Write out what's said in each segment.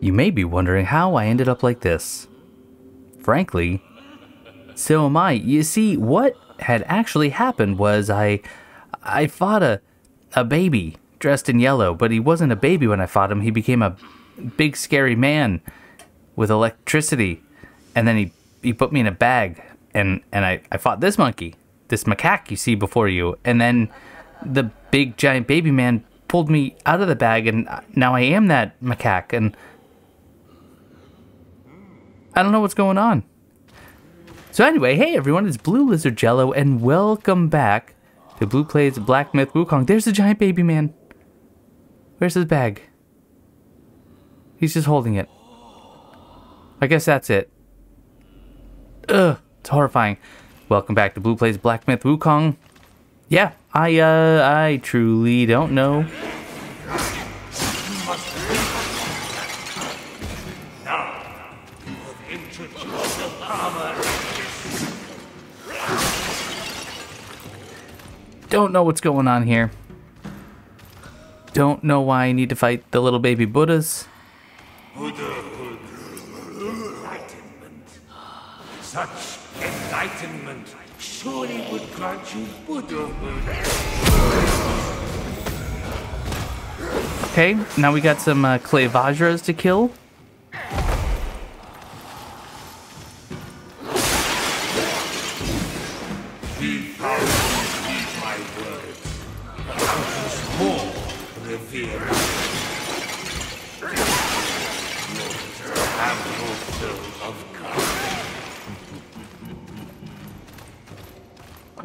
You may be wondering how I ended up like this. Frankly, so am I. You see, what had actually happened was I fought a baby dressed in yellow, but he wasn't a baby when I fought him. He became a big scary man with electricity, and then he put me in a bag, and I fought this monkey, this macaque you see before you, and then the big giant baby man pulled me out of the bag, and now I am that macaque, and I don't know what's going on. So anyway, hey everyone, it's BlueLizardJello, and welcome back to Blue Plays Black Myth Wukong. There's the giant baby man. Where's his bag? He's just holding it. I guess that's it. Ugh, it's horrifying. Welcome back to Blue Plays Black Myth Wukong. Yeah, I truly don't know. Don't know what's going on here. Don't know why I need to fight the little baby Buddhas. Buddhahood. Enlightenment. Such enlightenment surely would grant you Buddhahood. Okay, now we got some clay vajras to kill.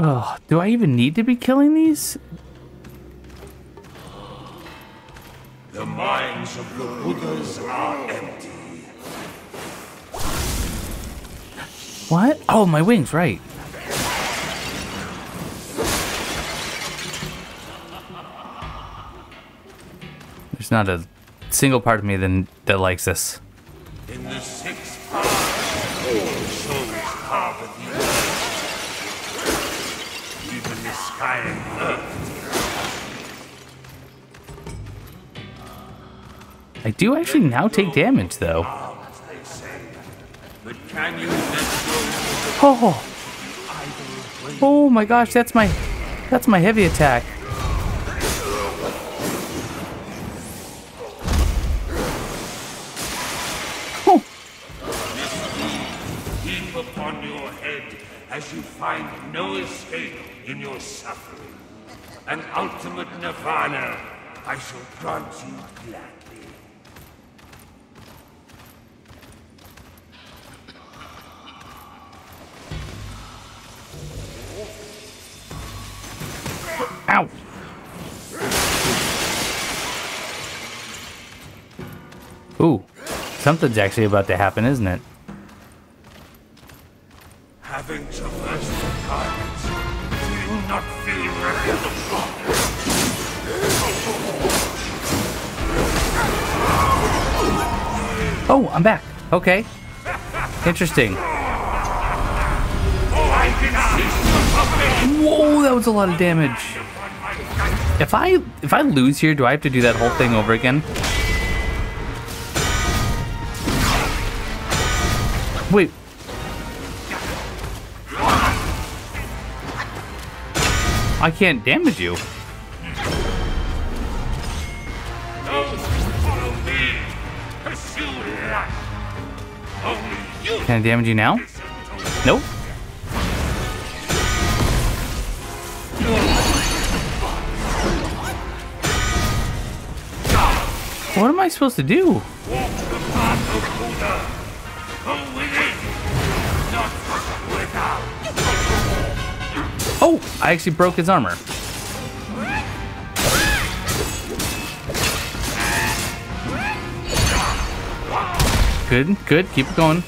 Oh, do I even need to be killing these? The minds of the Buddhas are empty. What? Oh, my wings, right. There's not a single part of me that likes this. In the sixth part, all souls carve at the earth. Even the sky and earth. I do actually now take damage, though. They say. But can you let go? Oh, oh my gosh, that's my heavy attack. Oh. Heap upon your head as you find no escape in your suffering. An ultimate nirvana I shall grant you gladly. Ow! Ooh, something's actually about to happen, isn't it? Having traversed the gardens, do you not feel ready? Oh, I'm back. Okay. Interesting. Whoa, that was a lot of damage. If I lose here, do I have to do that whole thing over again? Wait. I can't damage you. Can I damage you now? Nope. What am I supposed to do? Walk the path of Buddha. Go within, not without. Oh, I actually broke his armor. Good, good. Keep it going.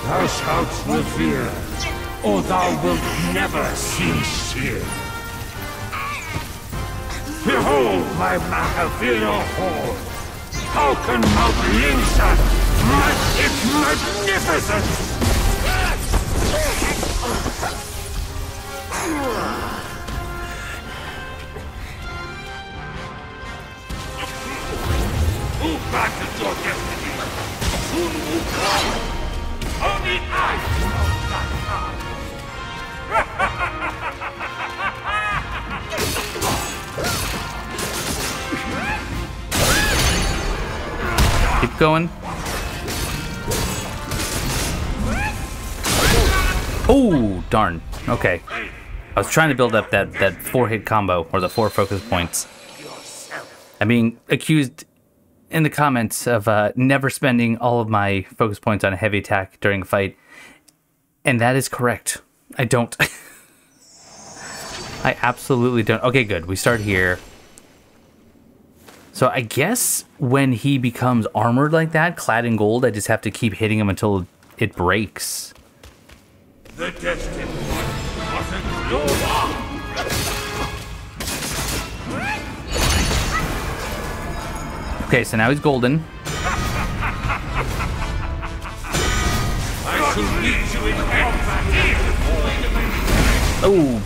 Thou shalt revere, or thou wilt never cease here. Behold my Mahavira hall. How can Mount Lingsa match its magnificence? Who granted your destiny? Soon Wukong! Only I know that path! Keep going. Oh, darn. Okay. I was trying to build up that 4-hit combo, or the 4 focus points. I'm being accused in the comments of never spending all of my focus points on a heavy attack during a fight. And that is correct. I don't. I absolutely don't. Okay, good. We start here. So I guess when he becomes armored like that, clad in gold, I just have to keep hitting him until it breaks. The Destined One wasn't yours! Okay, so now he's golden. I shall meet you in combat. Oh,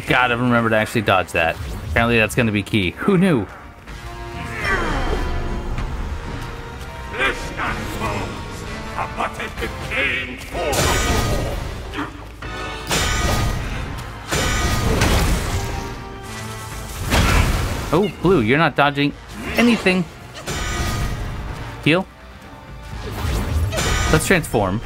gotta remember to actually dodge that. Apparently that's gonna be key. Who knew? Flesh and bones are but a decaying form. Oh, Blue, you're not dodging anything. Heal. Let's transform.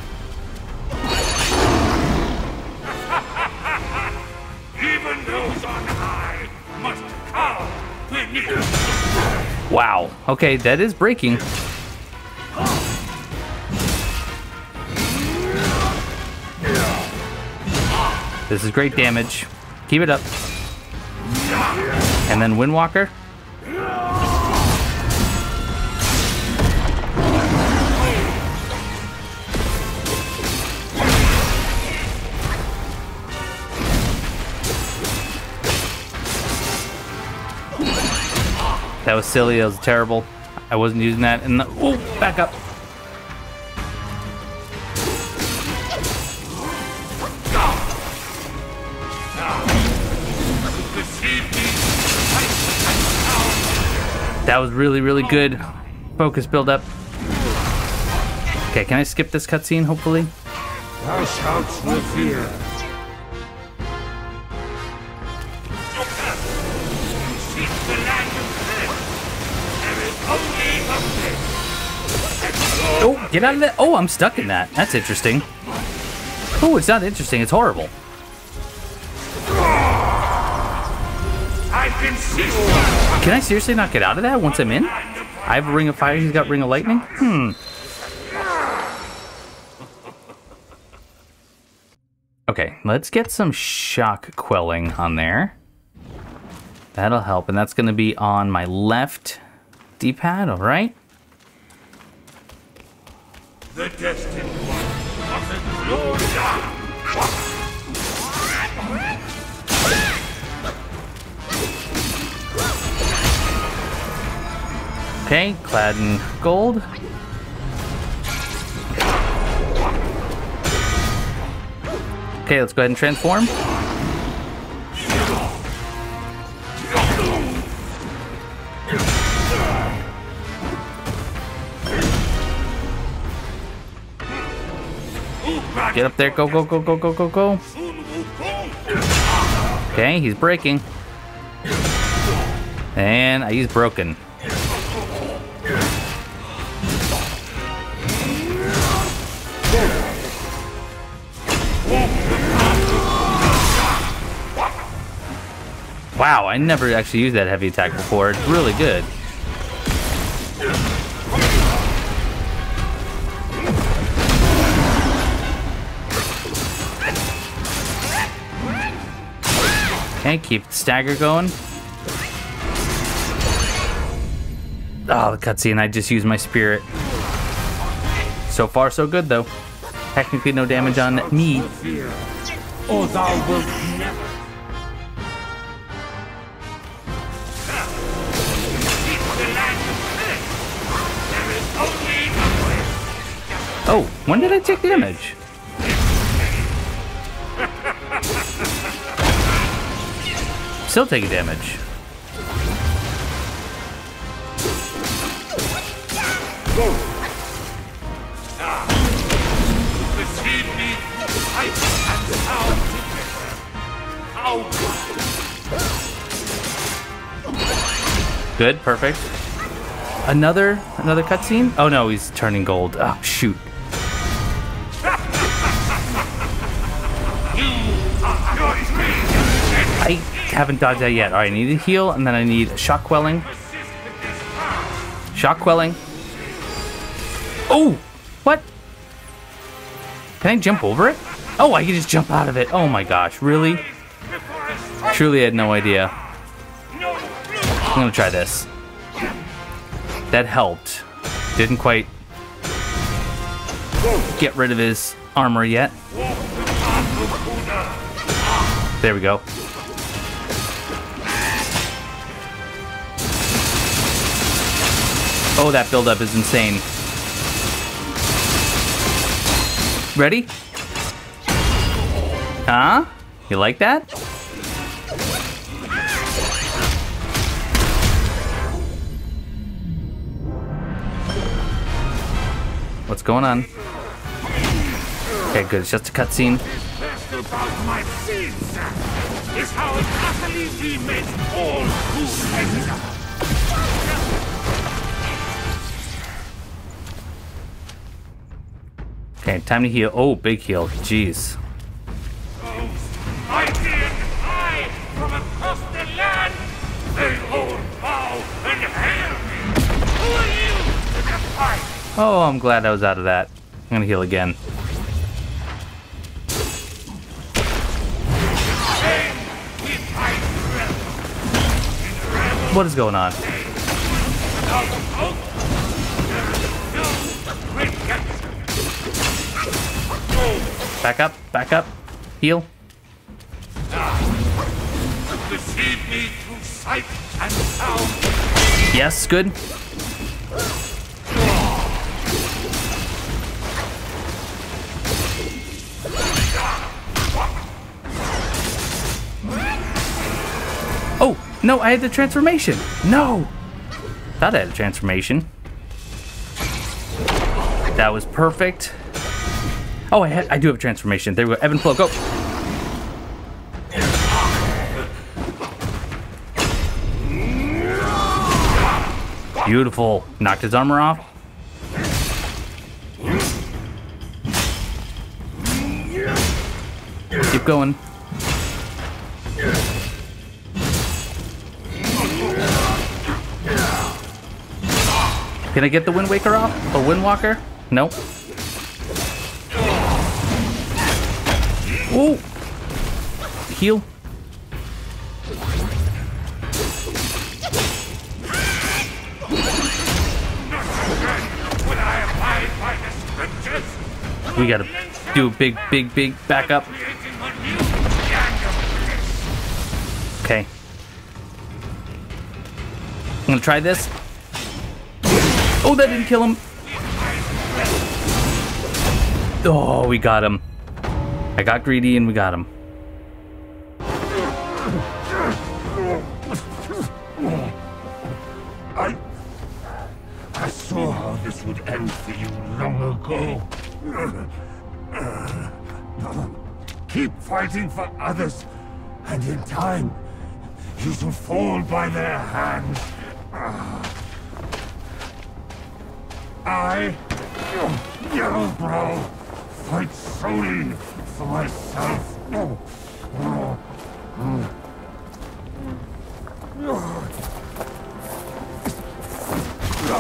Even those on high must cower beneath. Wow. Okay, that is breaking. This is great damage. Keep it up. And then Windwalker. That was silly. That was terrible. I wasn't using that. And oh, back up. That was really, really good. Focus build up. Okay, can I skip this cutscene, hopefully? Thou shalt no fear. You seek the land of death. There is only a place. Oh, get out of that. Oh, I'm stuck in that. That's interesting. Oh, it's not interesting. It's horrible. I can see. Can I seriously not get out of that once I'm in? I have a ring of fire. He's got ring of lightning. Okay, let's get some shock quelling on there. That'll help, and that's going to be on my left D-pad, all right? The Destined One wasn't yours. Okay, clad in gold. Okay, let's go ahead and transform. Get up there, go, go, go, go, go, go, go. Okay, he's breaking. And he's broken. Wow, I never actually used that heavy attack before. It's really good. Okay, keep the stagger going. Oh, the cutscene, I just used my spirit. So far, so good, though. Technically no damage on me. Or thou wilt never. Oh, when did I take damage? Still taking damage. Receive me, sight and sound together. Good, perfect. Another cutscene? Oh no, he's turning gold. Oh shoot. I haven't dodged that yet. Alright, I need to heal, and then I need shock quelling. Shock quelling. Oh! What? Can I jump over it? Oh, I can just jump out of it. Oh my gosh, really? Truly had no idea. I'm gonna try this. That helped. Didn't quite get rid of his armor yet. There we go. Oh, that buildup is insane. Ready? Huh? You like that? What's going on? Okay, good. It's just a cutscene. About my sins is how it utterly demons all who enter. Okay, time to heal. Oh, big heal. Jeez. Mighty and high from across the land, they all bow and hail me. Who are you to the fight? Oh, I'm glad I was out of that. I'm gonna heal again. What is going on? Back up, back up. Heal. Receive me through sight and sound. Yes, good. Oh, no, I had the transformation. No. Thought I had a transformation. That was perfect. Oh, I do have a transformation. There we go. Ebb and flow, go. Beautiful. Knocked his armor off. Keep going. Can I get the Wind Waker off? A Wind Walker? Nope. Oh! Heal. We gotta do a big backup. Okay. I'm gonna try this. Oh, that didn't kill him. Oh, we got him. I got greedy and we got him. I saw how this would end for you long ago. Keep fighting for others, and in time, you shall fall by their hands. I, Yellowbrow, fight solely for myself. I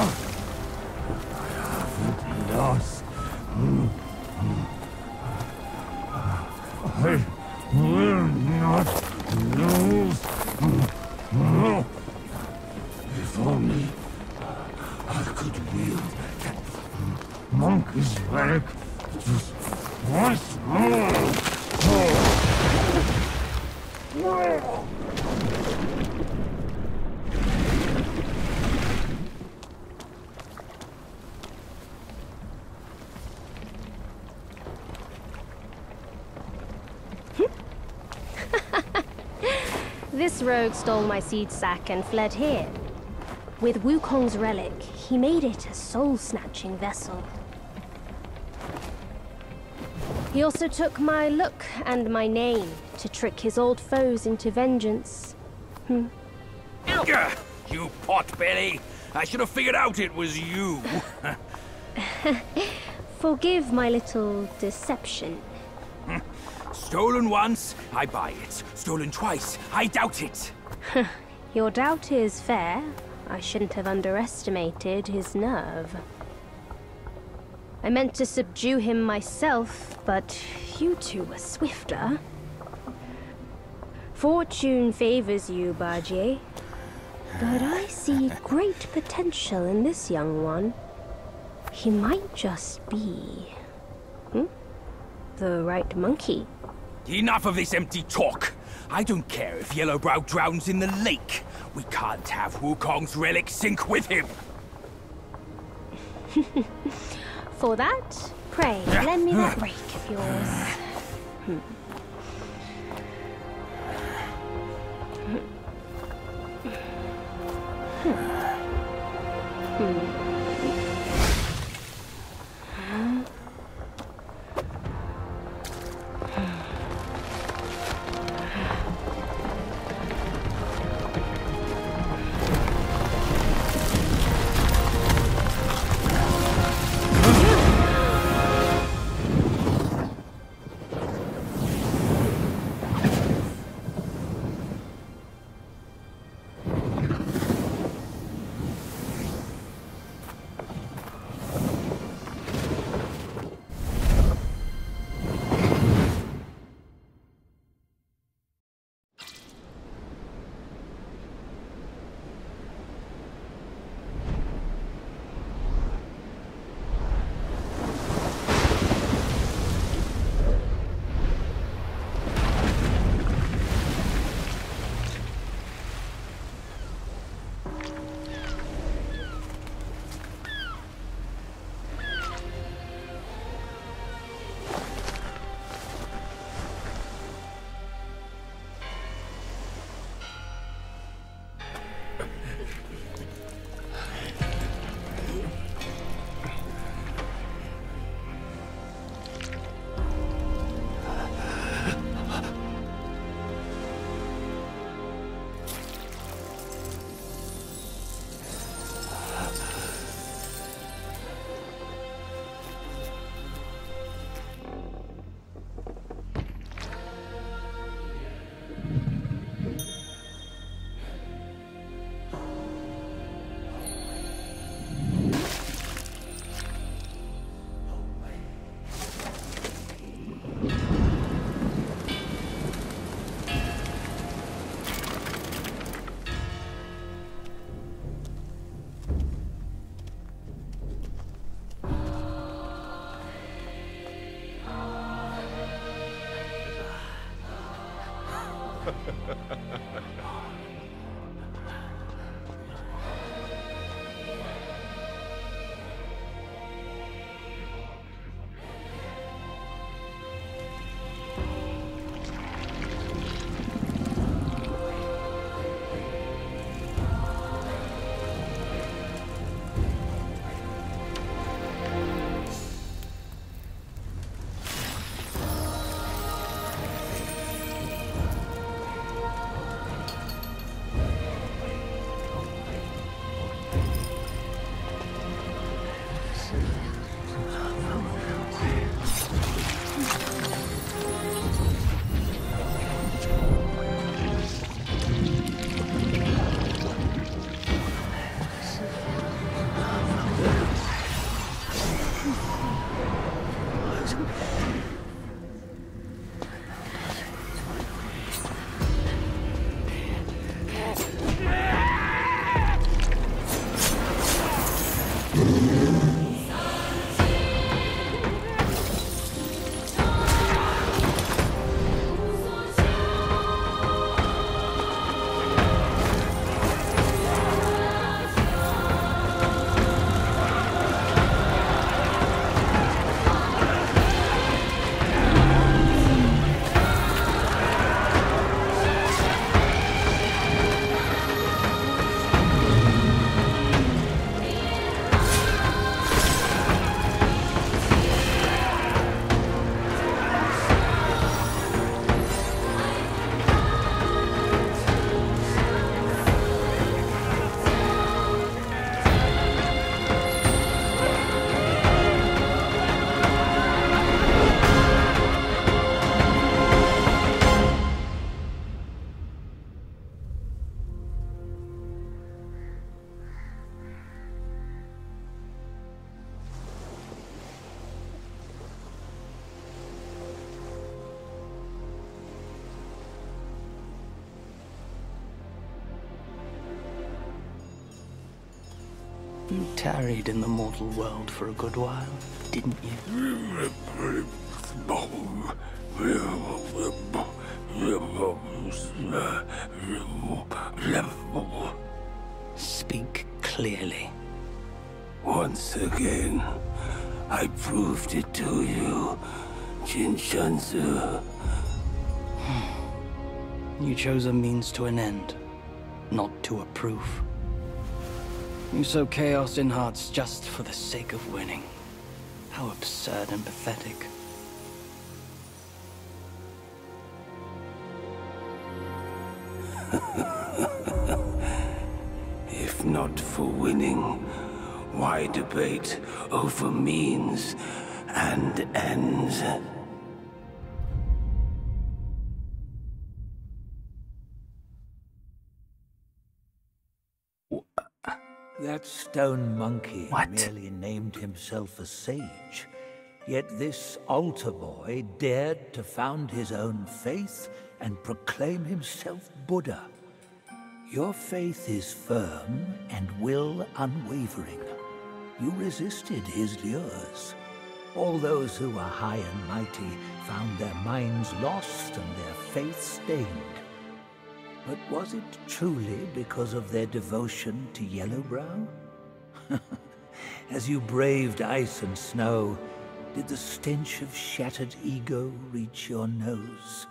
haven't lost. I will not lose. If only I could wield that monkey's leg just once more. This This rogue stole my seed sack and fled here. With Wukong's relic, he made it a soul-snatching vessel. He also took my look and my name to trick his old foes into vengeance. Ow. Gah, you potbelly! I should have figured out it was you. Forgive my little deception. Stolen once, I buy it. Stolen twice, I doubt it. Your doubt is fair. I shouldn't have underestimated his nerve. I meant to subdue him myself, but you two were swifter. Fortune favors you, Bajie. But I see great potential in this young one. He might just be... the right monkey. Enough of this empty talk. I don't care if Yellowbrow drowns in the lake. We can't have Wukong's relic sink with him. For that, pray, lend me that rake of yours. You tarried in the mortal world for a good while, didn't you? Speak clearly. Once again, I proved it to you, Jinshanzu. You chose a means to an end, not to a proof. You sow chaos in hearts just for the sake of winning. How absurd and pathetic. If not for winning, why debate over means and ends? That stone monkey What? merely named himself a sage. Yet this altar boy dared to found his own faith and proclaim himself Buddha. Your faith is firm and will unwavering. You resisted his lures. All those who were high and mighty found their minds lost and their faith stained. But was it truly because of their devotion to Yellowbrow? As you braved ice and snow, did the stench of shattered ego reach your nose?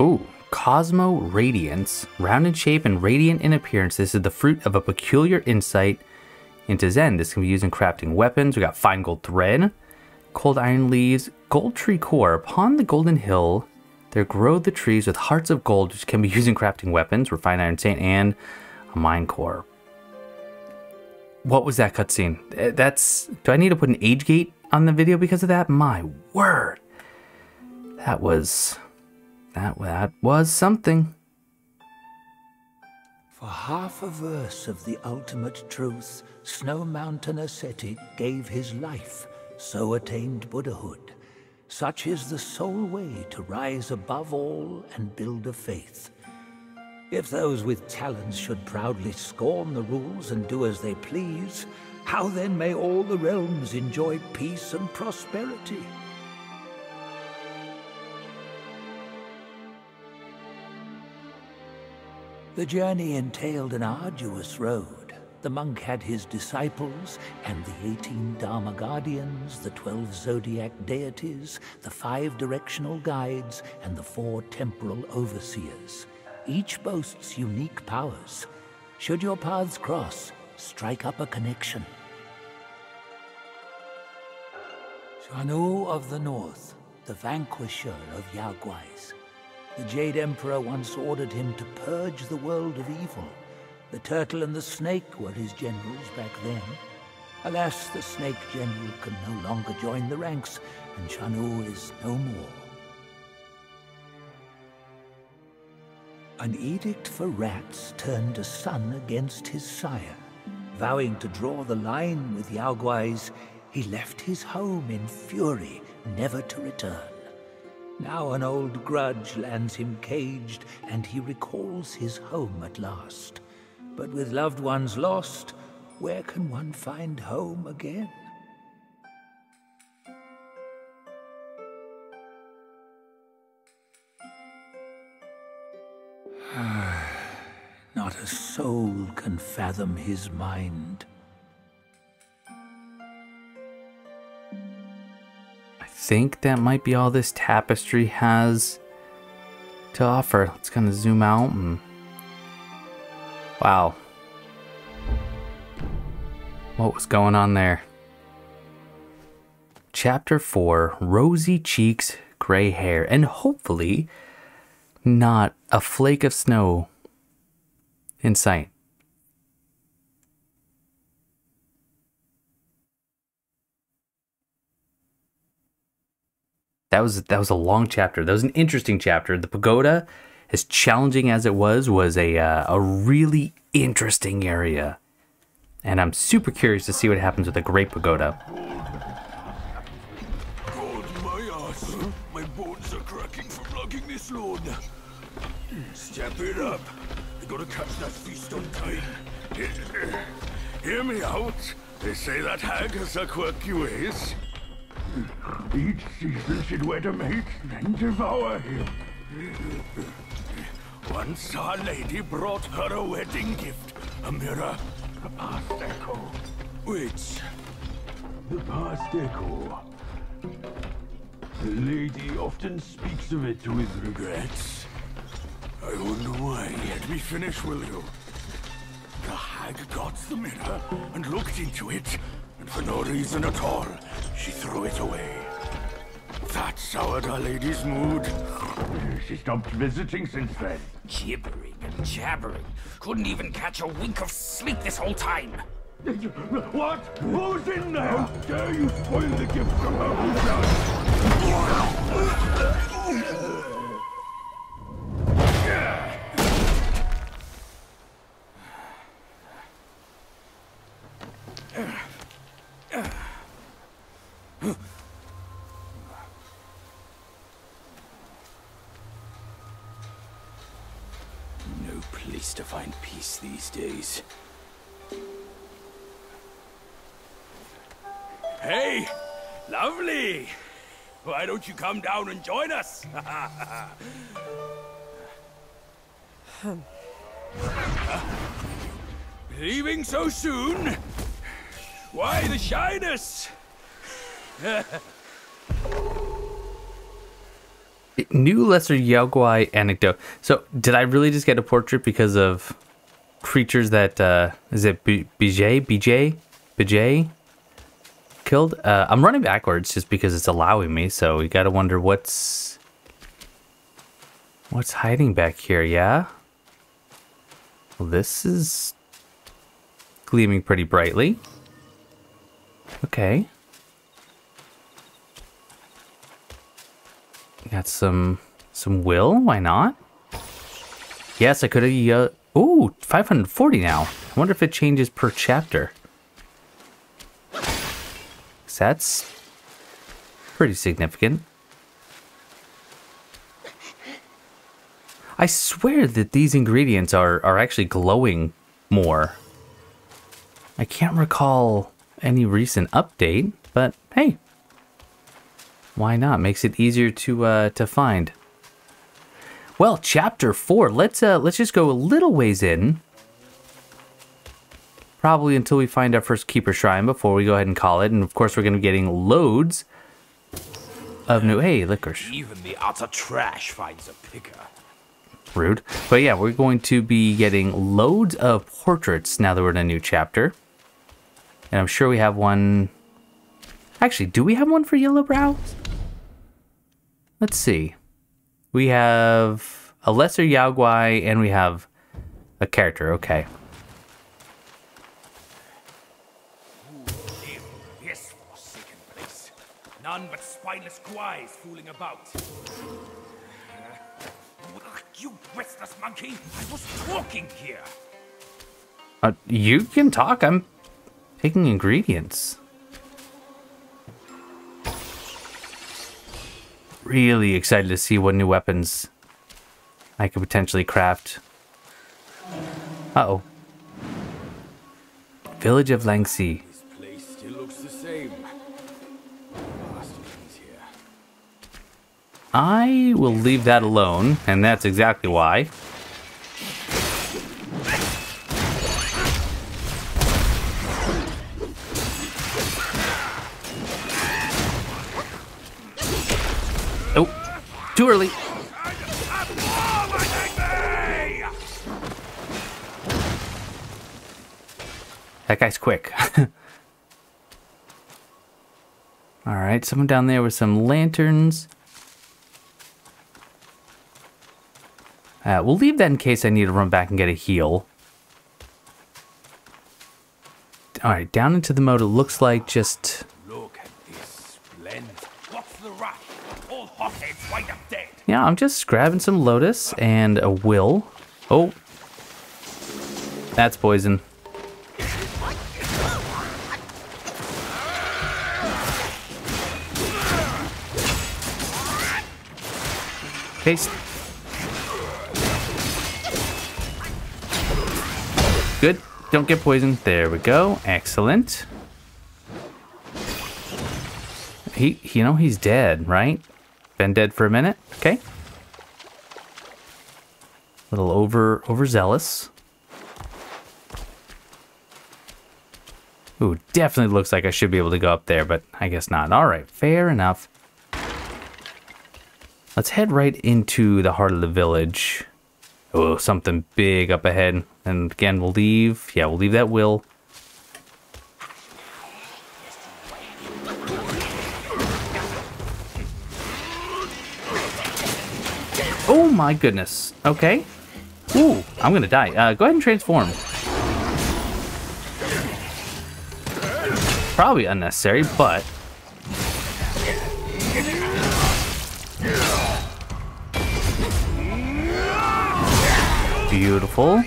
Ooh, Cosmo Radiance. Round in shape and radiant in appearance, this is the fruit of a peculiar insight into Zen. This can be used in crafting weapons. We got fine gold thread, cold iron leaves, gold tree core. Upon the golden hill, there grow the trees with hearts of gold, which can be used in crafting weapons, refined iron sand, and a mine core. What was that cutscene? Do I need to put an age gate on the video because of that? My word. That was something. For half a verse of the ultimate truth, Snow Mountain ascetic gave his life, so attained Buddhahood. Such is the sole way to rise above all and build a faith. If those with talents should proudly scorn the rules and do as they please, how then may all the realms enjoy peace and prosperity? The journey entailed an arduous road. The monk had his disciples, and the 18 Dharma Guardians, the 12 Zodiac deities, the 5 directional guides, and the 4 temporal overseers. Each boasts unique powers. Should your paths cross, strike up a connection. Shanu of the North, the vanquisher of Yaoguais. The Jade Emperor once ordered him to purge the world of evil. The turtle and the snake were his generals back then. Alas, the snake general can no longer join the ranks, and Shanu is no more. An edict for rats turned a son against his sire. Vowing to draw the line with Yaoguais, he left his home in fury, never to return. Now an old grudge lands him caged, and he recalls his home at last. But with loved ones lost, where can one find home again? Not a soul can fathom his mind. I think that might be all this tapestry has to offer. Let's kind of zoom out and wow, what was going on there? Chapter 4, rosy cheeks, gray hair, and hopefully not a flake of snow in sight. That was a long chapter. That was an interesting chapter. The pagoda, as challenging as it was a really interesting area. And I'm super curious to see what happens with the Great Pagoda. God, my ass. My bones are cracking from lugging this load. Step it up. We gotta catch that feast on time. Hear me out. They say that hag has her quirky ways. Each season she'd wed a mate, then devour him. Once our lady brought her a wedding gift, a mirror, a past echo. Which? The past echo. The lady often speaks of it with regrets. I wonder why. Let me finish, will you? The hag got the mirror and looked into it, and for no reason at all, she threw it away. That soured our lady's mood. She stopped visiting since then. Gibbering and jabbering. Couldn't even catch a wink of sleep this whole time. What? Who's in there? How dare you spoil the gift from her own son? No place to find peace these days. Hey! Lovely! Why don't you come down and join us? Leaving so soon? Why the shyness? New Lesser Yaogwai anecdote. So, did I really just get a portrait because of creatures that, is it BJ killed? I'm running backwards just because it's allowing me, so you gotta wonder what's hiding back here, yeah? Well, this is gleaming pretty brightly. Okay. Got some will, why not? Yes, I could have, ooh, 540 now. I wonder if it changes per chapter. That's pretty significant. I swear that these ingredients are actually glowing more. I can't recall any recent update, but hey, why not? Makes it easier to find. Well, chapter 4. Let's just go a little ways in. Probably until we find our first Keeper Shrine before we go ahead and call it. And of course, we're going to be getting loads of new... Hey, licorice. Even the utter trash finds a picker. Rude. But yeah, we're going to be getting loads of portraits now that we're in a new chapter. And I'm sure we have one... Actually, do we have one for Yellowbrow? Let's see. We have a Lesser Yaogwai and we have a character. Okay. This forsaken place. None but spineless guys fooling about. You restless monkey! I was talking here! You can talk. I'm picking ingredients. Really excited to see what new weapons I could potentially craft. Uh-oh. Village of Langxi. This place still looks the same. Here. I will leave that alone, and that's exactly why. Oh, too early. That guy's quick. Alright, someone down there with some lanterns. We'll leave that in case I need to run back and get a heal. Alright, down into the moat, it looks like just... Look at this splendor. What's the rush? All Yeah, I'm just grabbing some lotus and a will. Oh, that's poison. Okay. Good. Don't get poisoned. There we go. Excellent. You know, he's dead, right? Been dead for a minute. Okay. A little overzealous. Ooh, definitely looks like I should be able to go up there, but I guess not. All right, fair enough. Let's head right into the heart of the village. Oh, something big up ahead. And again, we'll leave. Yeah, we'll leave that will. Oh my goodness. Okay. Ooh, I'm gonna die. Go ahead and transform. Probably unnecessary, but... Beautiful.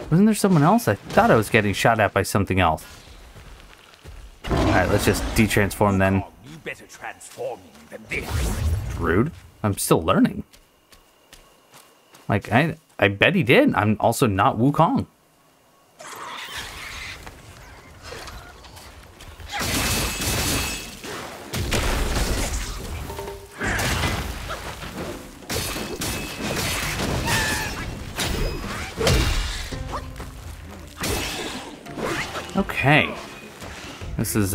Wasn't there someone else? I thought I was getting shot at by something else. Alright, let's just de-transform then. You better transform than this. Rude. I'm still learning. Like, I bet he did. I'm also not Wukong. Okay. This is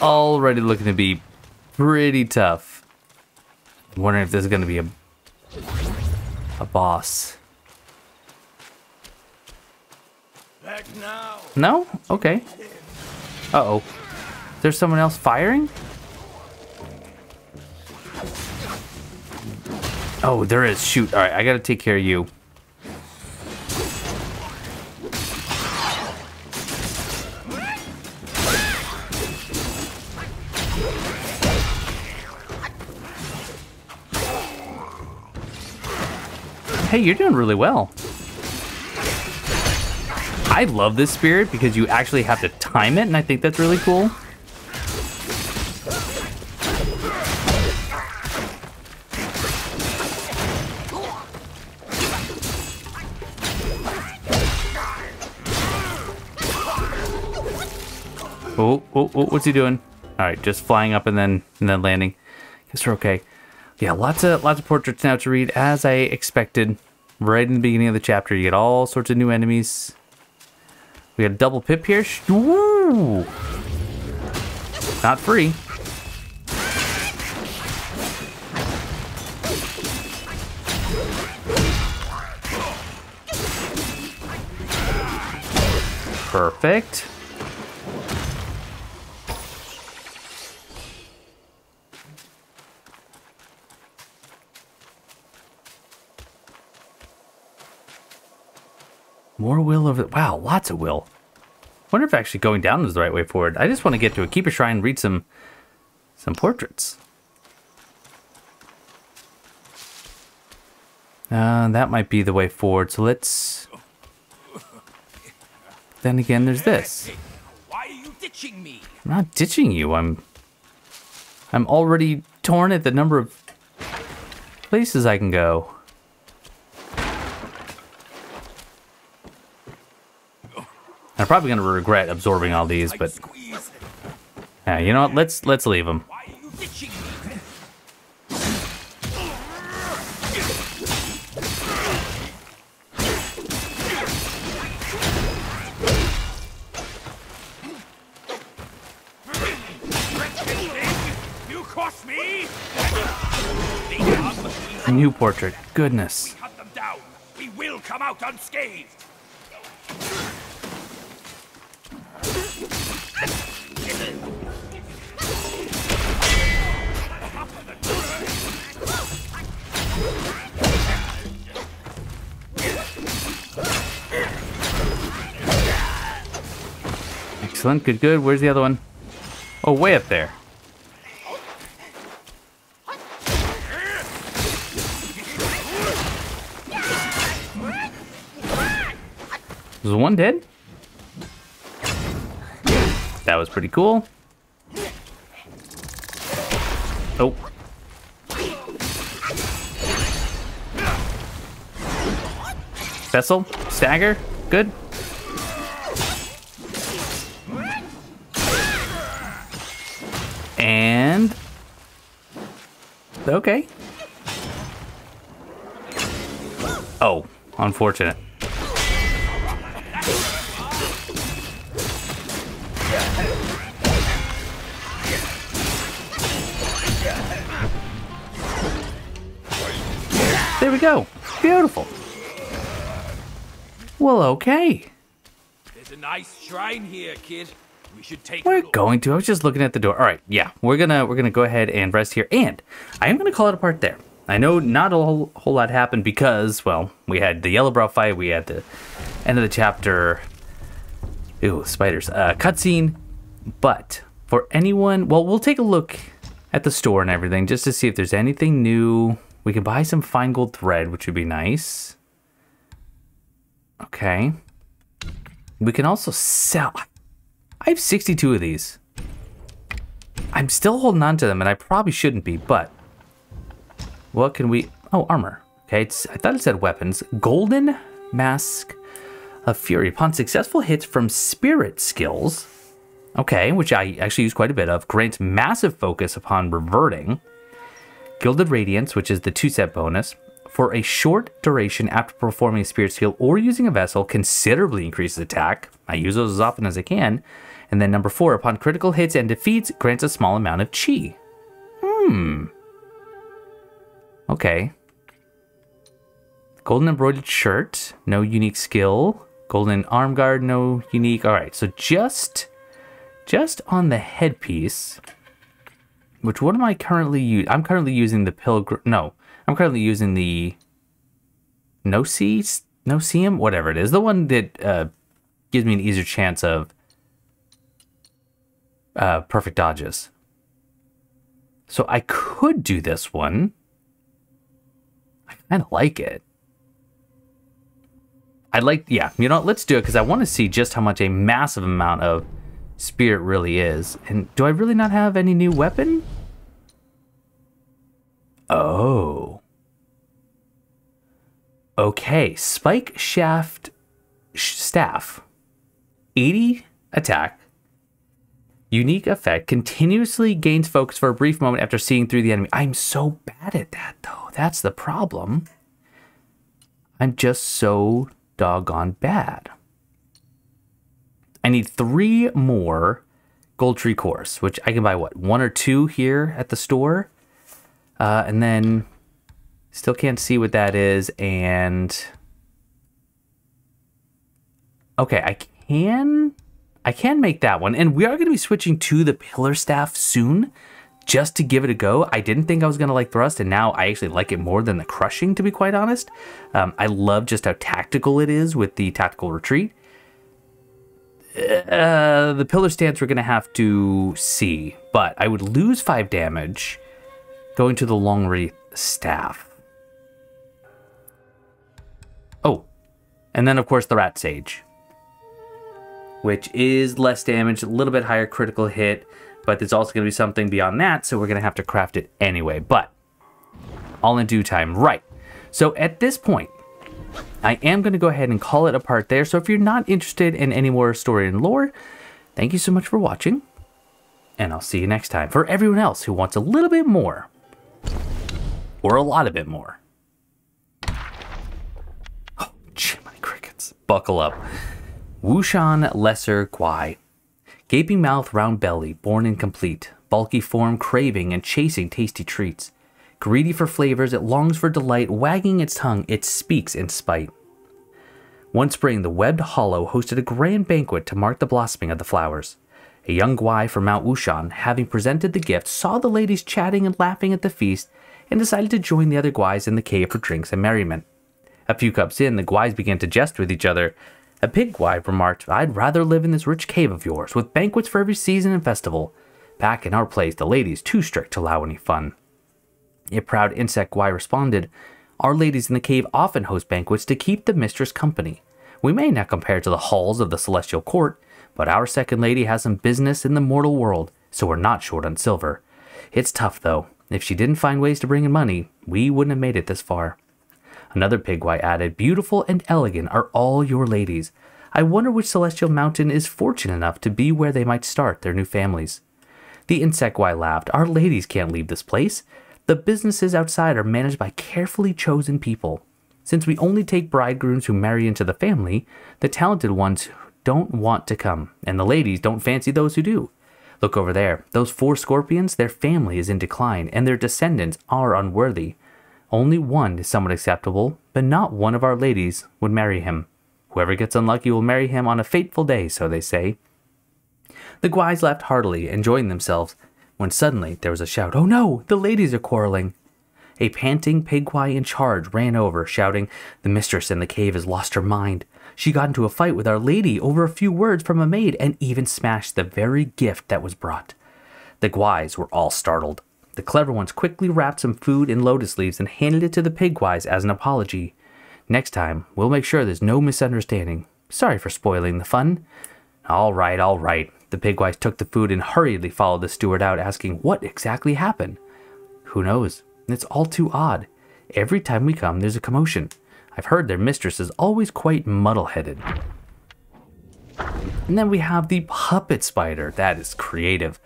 already looking to be pretty tough. I'm wondering if this is going to be a boss. Back now. No? Okay. Uh-oh. There's someone else firing? Oh, there is. Shoot. All right, I got to take care of you. Hey, you're doing really well. I love this spirit because you actually have to time it, and I think that's really cool. Oh, what's he doing? All right, just flying up and then landing. Guess we're okay. Yeah, lots of portraits now to read, as I expected. Right in the beginning of the chapter, you get all sorts of new enemies. We got a double pip here. Ooh! Not free. Perfect. More will over... Wow, lots of will. Wonder if actually going down is the right way forward. I just want to get to a keeper shrine and read some portraits. That might be the way forward, so let's... Then again, there's this. Why are you ditching me? I'm not ditching you. I'm already torn at the number of places I can go. I'm probably going to regret absorbing all these, but yeah, you know what? Let's leave them. Why are you ditching me? You cross me? A new portrait. Goodness. Hunt them down. We will come out unscathed. Excellent. Good. Where's the other one? Oh, way up there. Was one dead? That was pretty cool. Oh. Vessel, stagger, good. And okay. Oh, unfortunate. There we go. Beautiful. Well, okay. There's a nice shrine here, kid. We should take We're going to. I was just looking at the door. All right, yeah. We're gonna go ahead and rest here, and I am gonna call it a part there. I know not a whole lot happened because, well, we had the Yellowbrow fight, we had the end of the chapter. Ew, spiders. Cutscene. But for anyone, well, we'll take a look at the store and everything just to see if there's anything new. We can buy some fine gold thread, which would be nice. Okay. We can also sell. I have 62 of these. I'm still holding on to them, and I probably shouldn't be, but what can we... Oh, armor. Okay, I thought it said weapons. Golden Mask of Fury. Upon successful hits from spirit skills, okay, which I actually use quite a bit of, grants massive focus upon reverting. Gilded Radiance, which is the 2-set bonus. For a short duration after performing a spirit skill or using a vessel, considerably increases attack. I use those as often as I can. And then number 4, upon critical hits and defeats, grants a small amount of chi. Okay. Golden embroidered shirt, no unique skill. Golden arm guard, no unique. All right, so just on the headpiece, which one am I currently using? I'm currently using the pilgrim. No, I'm currently using the Noceum, whatever it is. The one that gives me an easier chance of perfect dodges. So I could do this one. I kind of like it. Yeah, you know what? Let's do it because I want to see just how much a massive amount of spirit really is. And do I really not have any new weapon? Oh. Okay, spike shaft staff. 80 attack. Unique effect. Continuously gains focus for a brief moment after seeing through the enemy. I'm so bad at that, though. That's the problem. I'm just so doggone bad. I need 3 more gold tree cores, which I can buy, what, 1 or 2 here at the store? And then still can't see what that is. And okay, I can make that one. And we are going to be switching to the pillar staff soon, just to give it a go. I didn't think I was going to like thrust, and now I actually like it more than the crushing, to be quite honest. I love just how tactical it is with the tactical retreat. The pillar stance we're going to have to see, but I would lose 5 damage going to the long wreath staff. Oh, and then of course the rat sage, which is less damage, a little bit higher critical hit, but there's also going to be something beyond that, so we're going to have to craft it anyway, but all in due time. Right, so at this point, I am going to go ahead and call it a part there. So if you're not interested in any more story and lore, thank you so much for watching, and I'll see you next time. For everyone else who wants a little bit more, or a lot of it more. Oh, Jiminy crickets. Buckle up. Wushan Lesser Kwai. Gaping mouth, round belly, born incomplete. Bulky form, craving and chasing tasty treats. Greedy for flavors, it longs for delight. Wagging its tongue, it speaks in spite. One spring, the webbed hollow hosted a grand banquet to mark the blossoming of the flowers. A young Gwai from Mount Wushan, having presented the gift, saw the ladies chatting and laughing at the feast, and decided to join the other Gwais in the cave for drinks and merriment. A few cups in, the Gwais began to jest with each other. A pig Gwai remarked, "I'd rather live in this rich cave of yours, with banquets for every season and festival. Back in our place, the ladies too strict to allow any fun." A proud insect Gwai responded, "Our ladies in the cave often host banquets to keep the mistress company. We may not compare to the halls of the celestial court, but our second lady has some business in the mortal world, so we're not short on silver. It's tough, though. If she didn't find ways to bring in money, we wouldn't have made it this far." Another pigwai added, "Beautiful and elegant are all your ladies. I wonder which celestial mountain is fortunate enough to be where they might start their new families." The insectwai laughed. "Our ladies can't leave this place. The businesses outside are managed by carefully chosen people. Since we only take bridegrooms who marry into the family, the talented ones don't want to come, and the ladies don't fancy those who do. Look over there. Those 4 scorpions, their family is in decline, and their descendants are unworthy. Only one is somewhat acceptable, but not one of our ladies would marry him. Whoever gets unlucky will marry him on a fateful day, so they say." The gwais laughed heartily, enjoying themselves, when suddenly there was a shout. "Oh no, the ladies are quarreling." A panting pigwai in charge ran over, shouting, "The mistress in the cave has lost her mind. She got into a fight with our lady over a few words from a maid and even smashed the very gift that was brought." The gwais were all startled. The clever ones quickly wrapped some food in lotus leaves and handed it to the pigwais as an apology. "Next time, we'll make sure there's no misunderstanding. Sorry for spoiling the fun." All right. The pigwais took the food and hurriedly followed the steward out, asking what exactly happened. "Who knows? It's all too odd. Every time we come, there's a commotion. I've heard their mistress is always quite muddle-headed." And then we have the puppet spider. That is creative.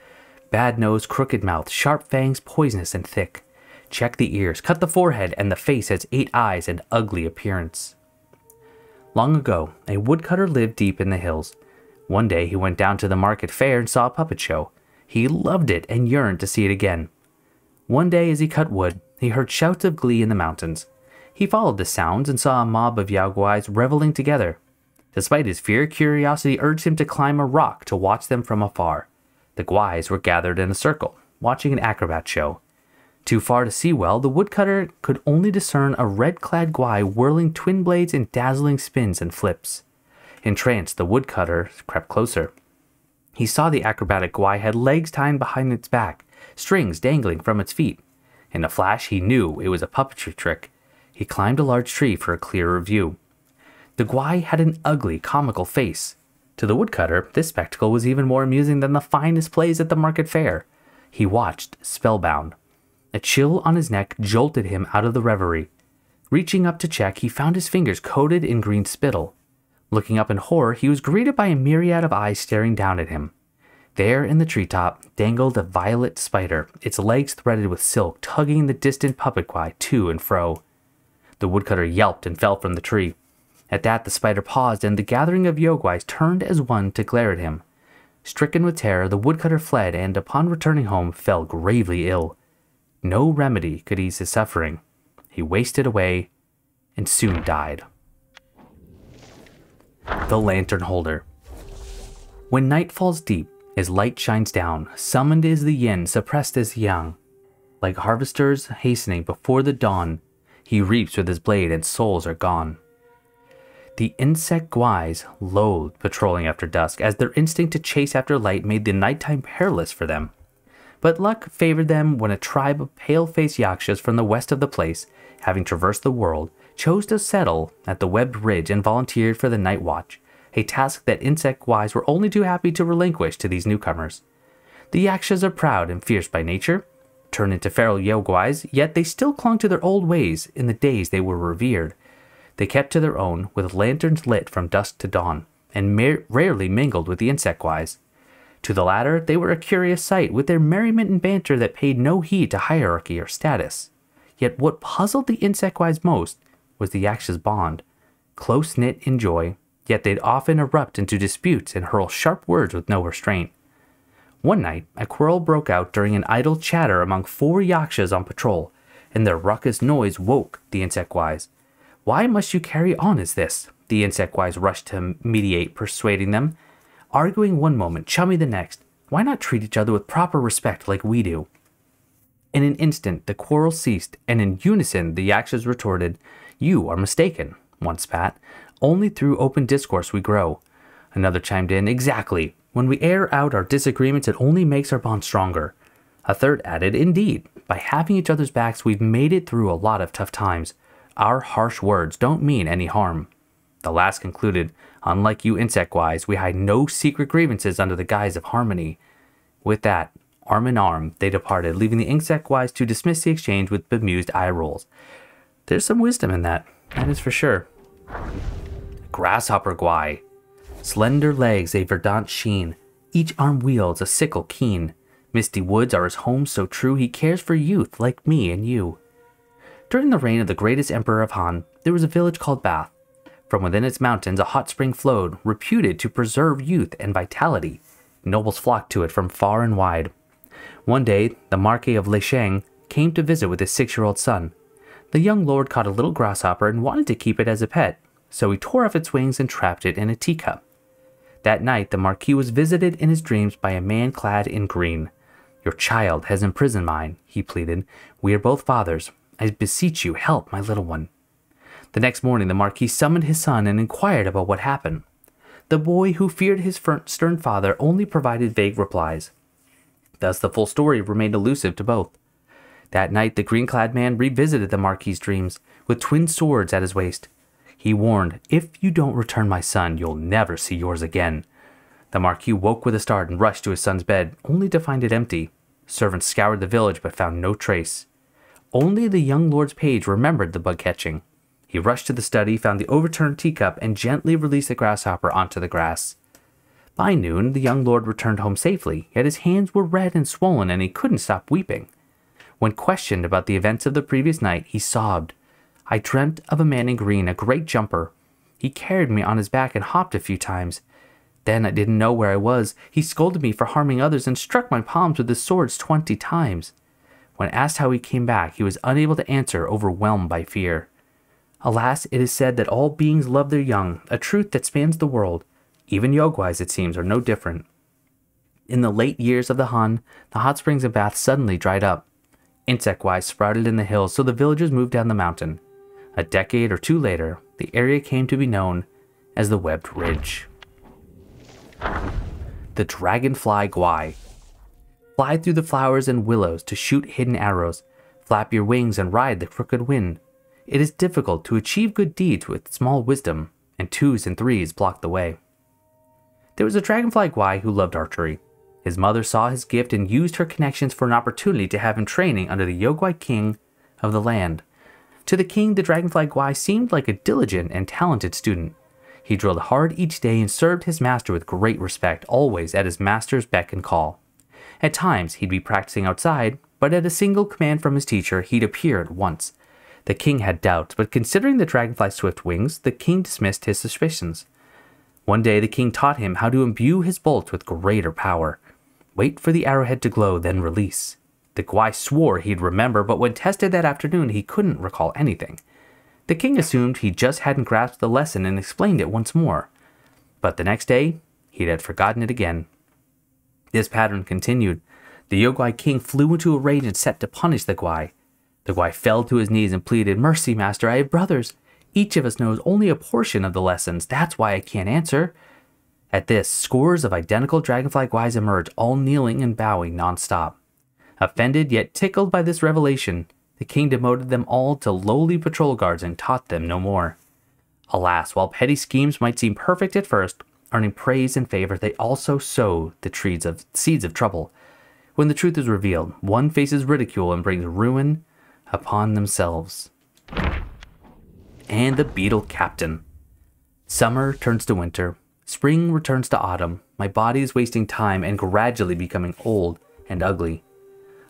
Bad nose, crooked mouth, sharp fangs, poisonous and thick. Check the ears, cut the forehead, and the face has 8 eyes and ugly appearance. Long ago, a woodcutter lived deep in the hills. One day he went down to the market fair and saw a puppet show. He loved it and yearned to see it again. One day as he cut wood, he heard shouts of glee in the mountains. He followed the sounds and saw a mob of Yaoguais reveling together. Despite his fear, curiosity urged him to climb a rock to watch them from afar. The gwais were gathered in a circle, watching an acrobat show. Too far to see well, the woodcutter could only discern a red-clad gwai whirling twin blades in dazzling spins and flips. Entranced, the woodcutter crept closer. He saw the acrobatic gwai had legs tied behind its back, strings dangling from its feet. In a flash, he knew it was a puppetry trick. He climbed a large tree for a clearer view. The gwai had an ugly, comical face. To the woodcutter, this spectacle was even more amusing than the finest plays at the market fair. He watched, spellbound. A chill on his neck jolted him out of the reverie. Reaching up to check, he found his fingers coated in green spittle. Looking up in horror, he was greeted by a myriad of eyes staring down at him. There in the treetop dangled a violet spider, its legs threaded with silk, tugging the distant puppet gwai to and fro. The woodcutter yelped and fell from the tree. At that, the spider paused, and the gathering of Yaoguais turned as one to glare at him. Stricken with terror, the woodcutter fled and, upon returning home, fell gravely ill. No remedy could ease his suffering. He wasted away and soon died. The Lantern Holder. When night falls deep, as light shines down, summoned is the yin, suppressed is the yang. Like harvesters hastening before the dawn, he reaps with his blade and souls are gone. The insect gwais loathed patrolling after dusk, as their instinct to chase after light made the nighttime perilous for them. But luck favored them when a tribe of pale-faced yakshas from the west of the place, having traversed the world, chose to settle at the webbed ridge and volunteered for the night watch, a task that insect gwais were only too happy to relinquish to these newcomers. The yakshas are proud and fierce by nature, turned into feral Yaoguais, yet they still clung to their old ways in the days they were revered. They kept to their own, with lanterns lit from dusk to dawn, and rarely mingled with the insect gwais. To the latter, they were a curious sight, with their merriment and banter that paid no heed to hierarchy or status. Yet what puzzled the insect gwais most was the yaksha's bond. Close-knit in joy, yet they'd often erupt into disputes and hurl sharp words with no restraint. One night, a quarrel broke out during an idle chatter among 4 yakshas on patrol, and their raucous noise woke the insect gwais. "Why must you carry on as this?" The insect gwais rushed to mediate, persuading them. Arguing one moment, chummy the next. Why not treat each other with proper respect like we do? In an instant, the quarrel ceased, and in unison the yakshas retorted, "You are mistaken," one spat. "Only through open discourse we grow." Another chimed in, "Exactly. When we air out our disagreements, it only makes our bond stronger." A third added, "Indeed, by having each other's backs, we've made it through a lot of tough times. Our harsh words don't mean any harm." The last concluded, "Unlike you insect-wise, we hide no secret grievances under the guise of harmony." With that, arm in arm, they departed, leaving the insect-wise to dismiss the exchange with bemused eye rolls. There's some wisdom in that is for sure. Grasshopper Gwai. Slender legs, a verdant sheen. Each arm wields a sickle keen. Misty woods are his home so true, he cares for youth like me and you. During the reign of the greatest emperor of Han, there was a village called Bath. From within its mountains a hot spring flowed, reputed to preserve youth and vitality. Nobles flocked to it from far and wide. One day, the Marquis of Lesheng came to visit with his 6-year-old son. The young lord caught a little grasshopper and wanted to keep it as a pet, so he tore off its wings and trapped it in a teacup. That night, the Marquis was visited in his dreams by a man clad in green. "Your child has imprisoned mine," he pleaded. "We are both fathers. I beseech you, help my little one." The next morning, the Marquis summoned his son and inquired about what happened. The boy, who feared his stern father, only provided vague replies. Thus the full story remained elusive to both. That night, the green-clad man revisited the Marquis's dreams, with twin swords at his waist. He warned, "If you don't return my son, you'll never see yours again." The Marquis woke with a start and rushed to his son's bed, only to find it empty. Servants scoured the village but found no trace. Only the young lord's page remembered the bug-catching. He rushed to the study, found the overturned teacup, and gently released the grasshopper onto the grass. By noon, the young lord returned home safely, yet his hands were red and swollen and he couldn't stop weeping. When questioned about the events of the previous night, he sobbed. "I dreamt of a man in green, a great jumper. He carried me on his back and hopped a few times. Then I didn't know where I was. He scolded me for harming others and struck my palms with his swords 20 times. When asked how he came back, he was unable to answer, overwhelmed by fear. Alas, it is said that all beings love their young, a truth that spans the world. Even Yogwais, it seems, are no different." In the late years of the Han, the hot springs and baths suddenly dried up. Insect-wise sprouted in the hills, so the villagers moved down the mountain. A decade or two later, the area came to be known as the Webbed Ridge. The Dragonfly Gwai. Fly through the flowers and willows to shoot hidden arrows. Flap your wings and ride the crooked wind. It is difficult to achieve good deeds with small wisdom, and 2s and 3s block the way. There was a dragonfly Gwai who loved archery. His mother saw his gift and used her connections for an opportunity to have him training under the Yogwai king of the land. To the king, the dragonfly Gwai seemed like a diligent and talented student. He drilled hard each day and served his master with great respect, always at his master's beck and call. At times, he'd be practicing outside, but at a single command from his teacher, he'd appear at once. The king had doubts, but considering the dragonfly's swift wings, the king dismissed his suspicions. One day, the king taught him how to imbue his bolts with greater power. Wait for the arrowhead to glow, then release. The Gwai swore he'd remember, but when tested that afternoon, he couldn't recall anything. The king assumed he just hadn't grasped the lesson and explained it once more. But the next day, he had forgotten it again. This pattern continued. The Yogwai king flew into a rage and set to punish the Gwai. The Gwai fell to his knees and pleaded, "Mercy, master, I have brothers. Each of us knows only a portion of the lessons. That's why I can't answer." At this, scores of identical dragonfly Gwais emerged, all kneeling and bowing nonstop. Offended yet tickled by this revelation, the king demoted them all to lowly patrol guards and taught them no more. Alas, while petty schemes might seem perfect at first, earning praise and favor, they also sow the seeds of trouble. When the truth is revealed, one faces ridicule and brings ruin upon themselves. And the Beetle Captain. Summer turns to winter. Spring returns to autumn. My body is wasting time and gradually becoming old and ugly.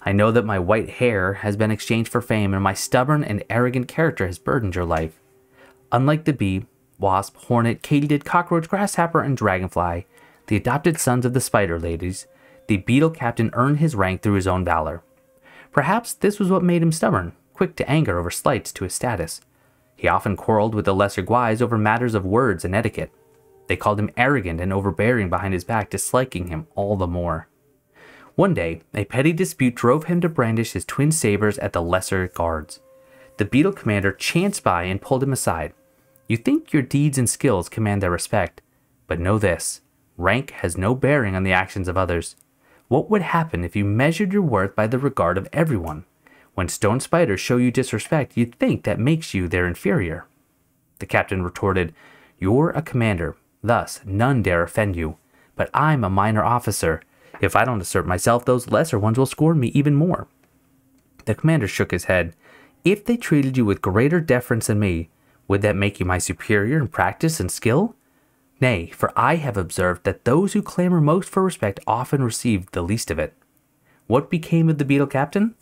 I know that my white hair has been exchanged for fame, and my stubborn and arrogant character has burdened your life. Unlike the bee, wasp, hornet, katydid, cockroach, grasshopper, and dragonfly, the adopted sons of the spider ladies, the Beetle Captain earned his rank through his own valor. Perhaps this was what made him stubborn, quick to anger over slights to his status. He often quarreled with the lesser Gwais over matters of words and etiquette. They called him arrogant and overbearing behind his back, disliking him all the more. One day, a petty dispute drove him to brandish his twin sabers at the lesser guards. The beetle commander chanced by and pulled him aside. "You think your deeds and skills command their respect, but know this, rank has no bearing on the actions of others. What would happen if you measured your worth by the regard of everyone? When stone spiders show you disrespect, you'd think that makes you their inferior." The captain retorted, You're a commander, thus none dare offend you. But I'm a minor officer. If I don't assert myself, those lesser ones will scorn me even more." The commander shook his head. "If they treated you with greater deference than me, would that make you my superior in practice and skill? Nay, for I have observed that those who clamor most for respect often receive the least of it." What became of the beetle captain?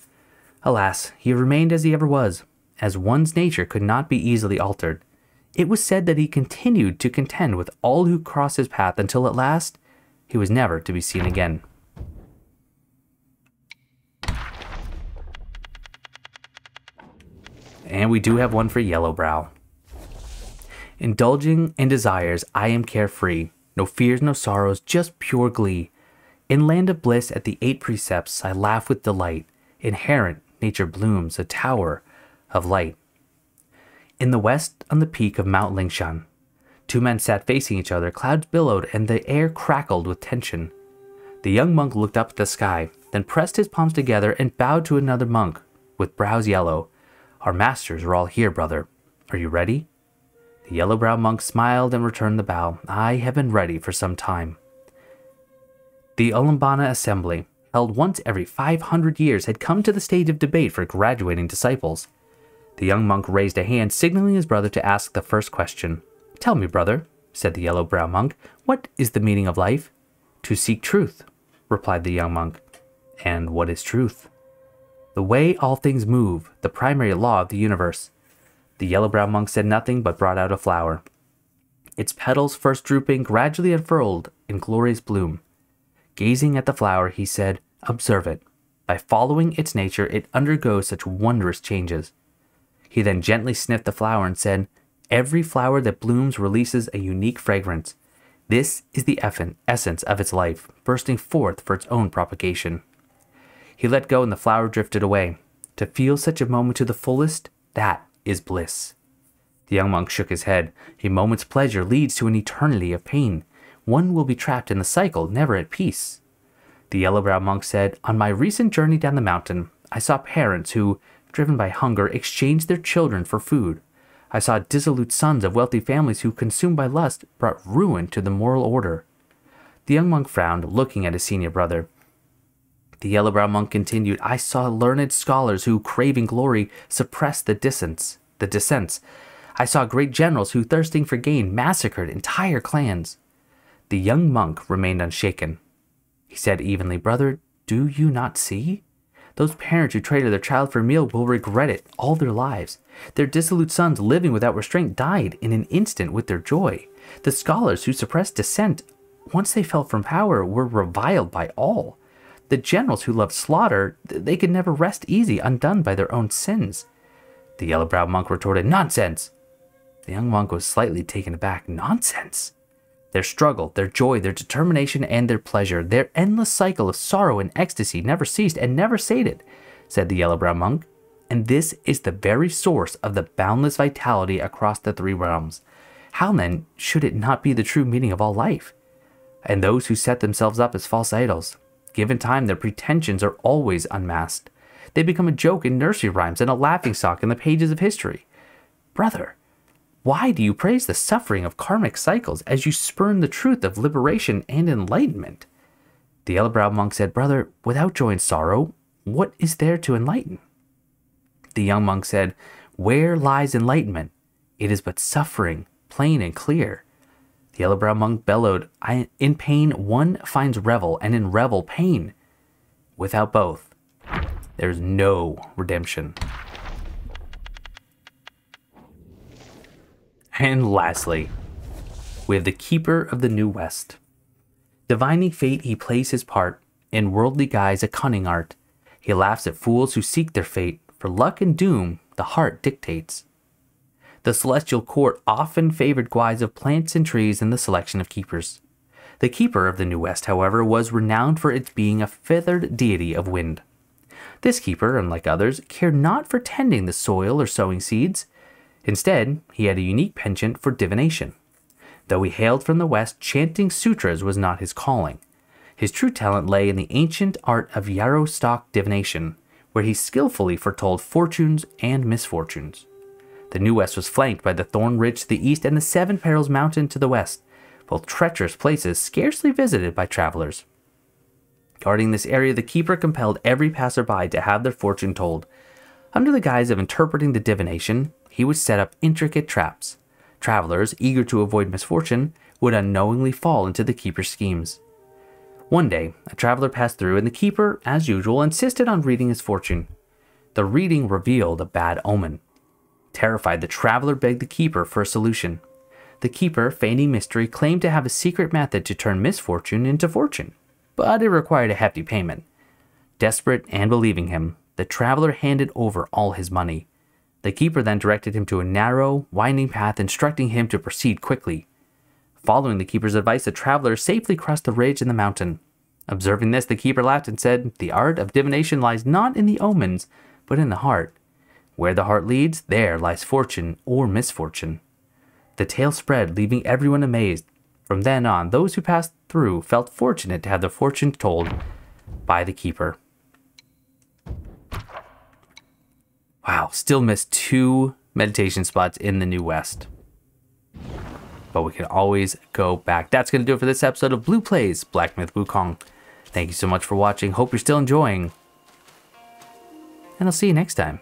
Alas, he remained as he ever was, as one's nature could not be easily altered. It was said that he continued to contend with all who crossed his path until at last he was never to be seen again. And we do have one for Yellowbrow. "Indulging in desires, I am carefree. No fears, no sorrows, just pure glee. In land of bliss at the 8 precepts, I laugh with delight. Inherent, nature blooms, a tower of light." In the west, on the peak of Mount Lingshan, 2 men sat facing each other. Clouds billowed and the air crackled with tension. The young monk looked up at the sky, then pressed his palms together and bowed to another monk with brows yellow. "Our masters are all here, brother. Are you ready?" The Yellowbrow monk smiled and returned the bow. "I have been ready for some time." The Ulambana assembly, held once every 500 years, had come to the stage of debate for graduating disciples. The young monk raised a hand, signaling his brother to ask the first question. "Tell me, brother," said the Yellowbrow monk, "what is the meaning of life?" "To seek truth," replied the young monk. "And what is truth?" "The way all things move, the primary law of the universe." The Yellowbrow monk said nothing, but brought out a flower. Its petals, first drooping, gradually unfurled in glorious bloom. Gazing at the flower, he said, "Observe it. By following its nature, it undergoes such wondrous changes." He then gently sniffed the flower and said, "Every flower that blooms releases a unique fragrance. This is the essence of its life, bursting forth for its own propagation." He let go and the flower drifted away. To feel such a moment to the fullest, that is bliss. The young monk shook his head. "A moment's pleasure leads to an eternity of pain. One will be trapped in the cycle, never at peace." The Yellowbrow monk said, "On my recent journey down the mountain, I saw parents who, driven by hunger, exchanged their children for food. I saw dissolute sons of wealthy families who, consumed by lust, brought ruin to the moral order." The young monk frowned, looking at his senior brother. The Yellowbrow monk continued, "I saw learned scholars who, craving glory, suppressed the dissents. I saw great generals who, thirsting for gain, massacred entire clans." The young monk remained unshaken. He said evenly, "Brother, do you not see? Those parents who traded their child for a meal will regret it all their lives. Their dissolute sons, living without restraint, died in an instant with their joy. The scholars who suppressed dissent, once they fell from power, were reviled by all. The generals who loved slaughter, they could never rest easy, undone by their own sins." The Yellowbrow monk retorted, "Nonsense!" The young monk was slightly taken aback. "Nonsense?" Their struggle, their joy, their determination, and their pleasure, their endless cycle of sorrow and ecstasy never ceased and never sated, said the Yellowbrow monk. And this is the very source of the boundless vitality across the 3 realms. How then should it not be the true meaning of all life? And those who set themselves up as false idols, given time, their pretensions are always unmasked. They become a joke in nursery rhymes and a laughingstock in the pages of history. Brother, why do you praise the suffering of karmic cycles as you spurn the truth of liberation and enlightenment? The Yellowbrow monk said, "Brother, without joy and sorrow, what is there to enlighten?" The young monk said, "Where lies enlightenment? It is but suffering, plain and clear." The Yellowbrow monk bellowed, "In pain one finds revel, and in revel pain. Without both, there's no redemption." And lastly, we have the Keeper of the New West. Divining fate, he plays his part, in worldly guise a cunning art. He laughs at fools who seek their fate, for luck and doom the heart dictates. The celestial court often favored guise of plants and trees in the selection of keepers. The Keeper of the New West, however, was renowned for its being a feathered deity of wind. This keeper, unlike others, cared not for tending the soil or sowing seeds. Instead, he had a unique penchant for divination. Though he hailed from the west, chanting sutras was not his calling. His true talent lay in the ancient art of yarrow stalk divination, where he skillfully foretold fortunes and misfortunes. The New West was flanked by the Thorn Ridge to the east and the Seven Perils Mountain to the west, both treacherous places scarcely visited by travelers. Guarding this area, the Keeper compelled every passerby to have their fortune told. Under the guise of interpreting the divination, he would set up intricate traps. Travelers, eager to avoid misfortune, would unknowingly fall into the Keeper's schemes. One day, a traveler passed through, and the Keeper, as usual, insisted on reading his fortune. The reading revealed a bad omen. Terrified, the traveler begged the Keeper for a solution. The Keeper, feigning mystery, claimed to have a secret method to turn misfortune into fortune, but it required a hefty payment. Desperate and believing him, the traveler handed over all his money. The Keeper then directed him to a narrow, winding path, instructing him to proceed quickly. Following the Keeper's advice, the traveler safely crossed the ridge and the mountain. Observing this, the Keeper laughed and said, "The art of divination lies not in the omens, but in the heart. Where the heart leads, there lies fortune or misfortune." The tale spread, leaving everyone amazed. From then on, those who passed through felt fortunate to have their fortune told by the Keeper. Wow, still missed 2 meditation spots in the New West. But we can always go back. That's going to do it for this episode of Blue Plays Black Myth Wukong. Thank you so much for watching. Hope you're still enjoying. And I'll see you next time.